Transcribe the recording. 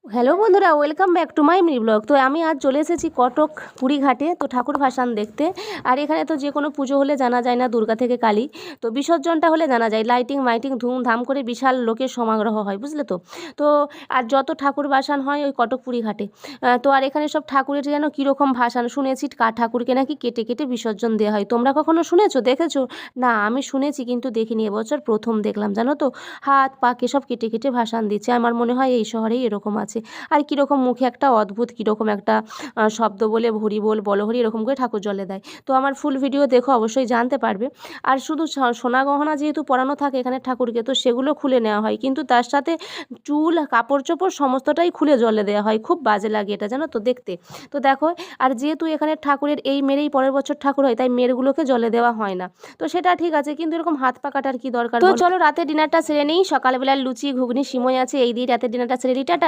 Hello বন্ধুরা, welcome back to my mini blog. তো আমি আজ চলে এসেছি কটক পুরীঘাটে তো ঠাকুর ভাসান দেখতে। আর এখানে তো যে কোনো পুজো হলে জানা যায় না দুর্গা থেকে কালী, তো বিসর্জনটা হলে জানা যায় লাইটিং মাইটিং ধুমধাম করে বিশাল লোকের সমাগ্রহ হয়, বুঝলে তো। তো আর যত ঠাকুর ভাসান হয় ওই কটক পুরীঘাটে। তো আর এখানে সব ঠাকুরের যেন কীরকম ভাসান শুনেছি, ঠাকুরকে নাকি কেটে কেটে বিসর্জন দেওয়া হয়। তোমরা কখনো শুনেছো, দেখেছো? না, আমি শুনেছি কিন্তু দেখিনি, এবছর প্রথম দেখলাম জানো তো। হাত পাকে সব কেটে কেটে ভাসান দিচ্ছে। আমার মনে হয় এই শহরেই এরকম আছে। আর কীরকম মুখে একটা অদ্ভুত কীরকম একটা শব্দ বলে হরি বল বলো হরি এরকম করে ঠাকুর জলে দেয়। তো আমার ফুল ভিডিও দেখো, অবশ্যই জানতে পারবে। আর শুধু সোনা গহনা যেহেতু পরানো থাকে এখানে ঠাকুরকে, তো সেগুলো খুলে নেওয়া হয়, কিন্তু তার সাথে চুল কাপড় চোপড় সমস্তটাই খুলে জলে দেওয়া হয়। খুব বাজে লাগে এটা, জানো তো, দেখতে। তো দেখো, আর যেহেতু এখানে ঠাকুরের এই মেরেই পরের বছর ঠাকুর হয়, তাই মেয়েরগুলোকে জলে দেওয়া হয় না। তো সেটা ঠিক আছে, কিন্তু এরকম হাত পা কাটার কি দরকার? তো চলো রাতে ডিনারটা সেরে নিই। সকালবেলার লুচি ঘুগনি সিমই আছে, এই দিয়ে রাতের ডিনারটা সেরে নিই। টাটা।